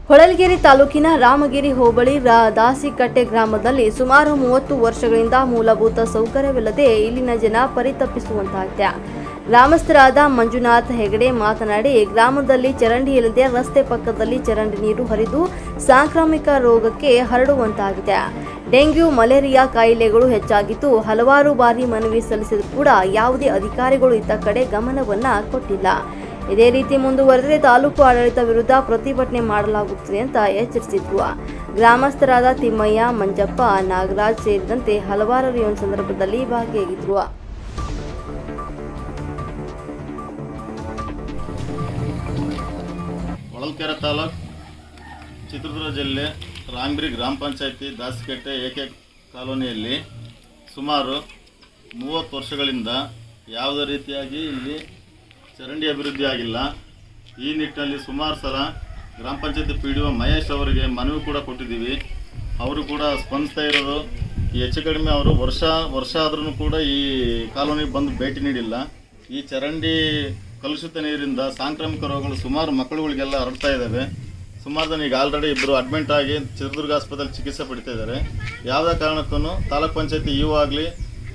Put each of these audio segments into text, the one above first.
ಹೊಳಲ್ಕೆರೆ ತಾಲೂಕಿನ ರಾಮಗಿರಿ ಹೋಬಳಿ ದಾಸಿಕಟ್ಟೆ ಗ್ರಾಮದಲ್ಲಿ ಸುಮಾರು 30 ವರ್ಷಗಳಿಂದ ಮೂಲಭೂತ ಸೌಕರ್ಯವಿಲ್ಲದೆ ಇಲ್ಲಿನ ಜನ ಪರಿತಪಿಸುವಂತಾಗಿದೆ. ಗ್ರಾಮಸ್ಥರಾದ ಮಂಜುನಾಥ್ ಹೆಗಡೆ ಮಾತನಾಡಿ, ಗ್ರಾಮದಲ್ಲಿ ಚರಂಡಿ ಇಲ್ಲದೆ ರಸ್ತೆ ಪಕ್ಕದಲ್ಲಿ ಚರಂಡಿ ನೀರು ಹರಿದು ಸಾಂಕ್ರಾಮಿಕ ರೋಗಕ್ಕೆ ಹರಡುವಂತಾಗಿದೆ. ಡೆಂಗ್ಯೂ, ಮಲೇರಿಯಾ ಕಾಯಿಲೆಗಳು ಹೆಚ್ಚಾಗಿದ್ದು ಹಲವಾರು ಬಾರಿ ಮನವಿ ಸಲ್ಲಿಸಿದರೂ ಕೂಡ ಯಾವುದೇ ಅಧಿಕಾರಿಗಳು ಇತ್ತ ಕಡೆ ಗಮನವನ್ನ ಕೊಟ್ಟಿಲ್ಲ. ಇದೇ ರೀತಿ ಮುಂದುವರೆದರೆ ತಾಲೂಕು ಆಡಳಿತ ವಿರುದ್ಧ ಪ್ರತಿಭಟನೆ ಮಾಡಲಾಗುತ್ತದೆ ಅಂತ ಎಚ್ಚರಿಸಿದ್ರು. ಗ್ರಾಮಸ್ಥರಾದ ತಿಮ್ಮಯ್ಯ, ಮಂಜಪ್ಪ, ನಾಗರಾಜ್ ಸೇರಿದಂತೆ ಹಲವಾರು ಈ ಒಂದು ಸಂದರ್ಭದಲ್ಲಿ ಭಾಗಿಯಾಗಿದ್ರು. ಹೊಳಲ್ಕೆರೆ ತಾಲೂಕು, ಚಿತ್ರದುರ್ಗ ಜಿಲ್ಲೆ, ರಾಮಗಿರಿ ಗ್ರಾಮ ಪಂಚಾಯತಿ ದಾಸಿಕಟ್ಟೆ ಏಕೆ ಕಾಲೋನಿಯಲ್ಲಿ ಸುಮಾರು 30 ವರ್ಷಗಳಿಂದ ಯಾವುದೇ ರೀತಿಯಾಗಿ ಇಲ್ಲಿ ಚರಂಡಿ ಅಭಿವೃದ್ಧಿ ಆಗಿಲ್ಲ. ಈ ನಿಟ್ಟಿನಲ್ಲಿ ಸುಮಾರು ಸಲ ಗ್ರಾಮ ಪಂಚಾಯತಿ PDO ಮಹೇಶ್ ಅವರಿಗೆ ಮನವಿ ಕೂಡ ಕೊಟ್ಟಿದ್ದೀವಿ. ಅವರು ಕೂಡ ಸ್ಪಂದಿಸ್ತಾ ಇರೋದು ಹೆಚ್ಚು ಕಡಿಮೆ. ಅವರು ವರ್ಷ ಆದ್ರೂ ಕೂಡ ಈ ಕಾಲೋನಿಗೆ ಬಂದು ಭೇಟಿ ನೀಡಿಲ್ಲ. ಈ ಚರಂಡಿ ಕಲುಷಿತ ನೀರಿಂದ ಸಾಂಕ್ರಾಮಿಕ ರೋಗಗಳು ಸುಮಾರು ಮಕ್ಕಳುಗಳಿಗೆಲ್ಲ ಹರಡ್ತಾ ಇದ್ದಾವೆ. ಸುಮಾರು ಜನ ಈಗ ಆಲ್ರೆಡಿ ಇಬ್ಬರು ಅಡ್ಮಿಂಟ್ ಆಗಿ ಚಿತ್ರದುರ್ಗ ಆಸ್ಪತ್ರೆಯಲ್ಲಿ ಚಿಕಿತ್ಸೆ ಪಡಿತಾ ಇದ್ದಾರೆ. ಯಾವುದೇ ಕಾರಣಕ್ಕೂ ತಾಲೂಕ್ ಪಂಚಾಯತಿ ಇಒ ಆಗಲಿ,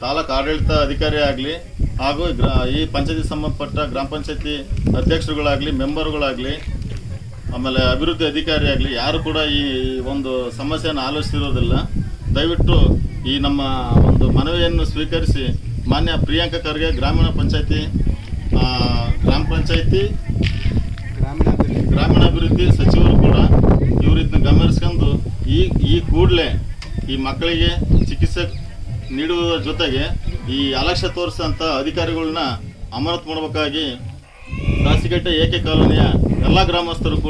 ತಾಲೂಕು ಆಡಳಿತ ಅಧಿಕಾರಿ ಆಗಲಿ, ಹಾಗೂ ಈ ಪಂಚಾಯತಿ ಸಂಬಂಧಪಟ್ಟ ಗ್ರಾಮ ಪಂಚಾಯತಿ ಅಧ್ಯಕ್ಷರುಗಳಾಗಲಿ, ಮೆಂಬರ್ಗಳಾಗಲಿ, ಆಮೇಲೆ ಅಭಿವೃದ್ಧಿ ಅಧಿಕಾರಿ ಆಗಲಿ ಯಾರು ಕೂಡ ಈ ಒಂದು ಸಮಸ್ಯೆಯನ್ನು ಆಲೋಚಿಸಿರೋದಿಲ್ಲ. ದಯವಿಟ್ಟು ಈ ನಮ್ಮ ಒಂದು ಮನವಿಯನ್ನು ಸ್ವೀಕರಿಸಿ ಮಾನ್ಯ ಪ್ರಿಯಾಂಕ ಖರ್ಗೆ ಗ್ರಾಮೀಣಾಭಿವೃದ್ಧಿ ಸಚಿವರು ಕೂಡ ಇವರಿದ್ದನ್ನ ಗಮನಿಸ್ಕೊಂಡು ಈ ಕೂಡಲೇ ಈ ಮಕ್ಕಳಿಗೆ ಚಿಕಿತ್ಸೆ ನೀಡುವುದರ ಜೊತೆಗೆ ಈ ಅಲಕ್ಷ್ಯ ತೋರಿಸಂಥ ಅಧಿಕಾರಿಗಳನ್ನ ಅಮಾನತು ಮಾಡಬೇಕಾಗಿ ದಾಸಿಕಟ್ಟೆ ಏಕೆ ಕಾಲೋನಿಯ ಎಲ್ಲ ಗ್ರಾಮಸ್ಥರು ಕೂಡ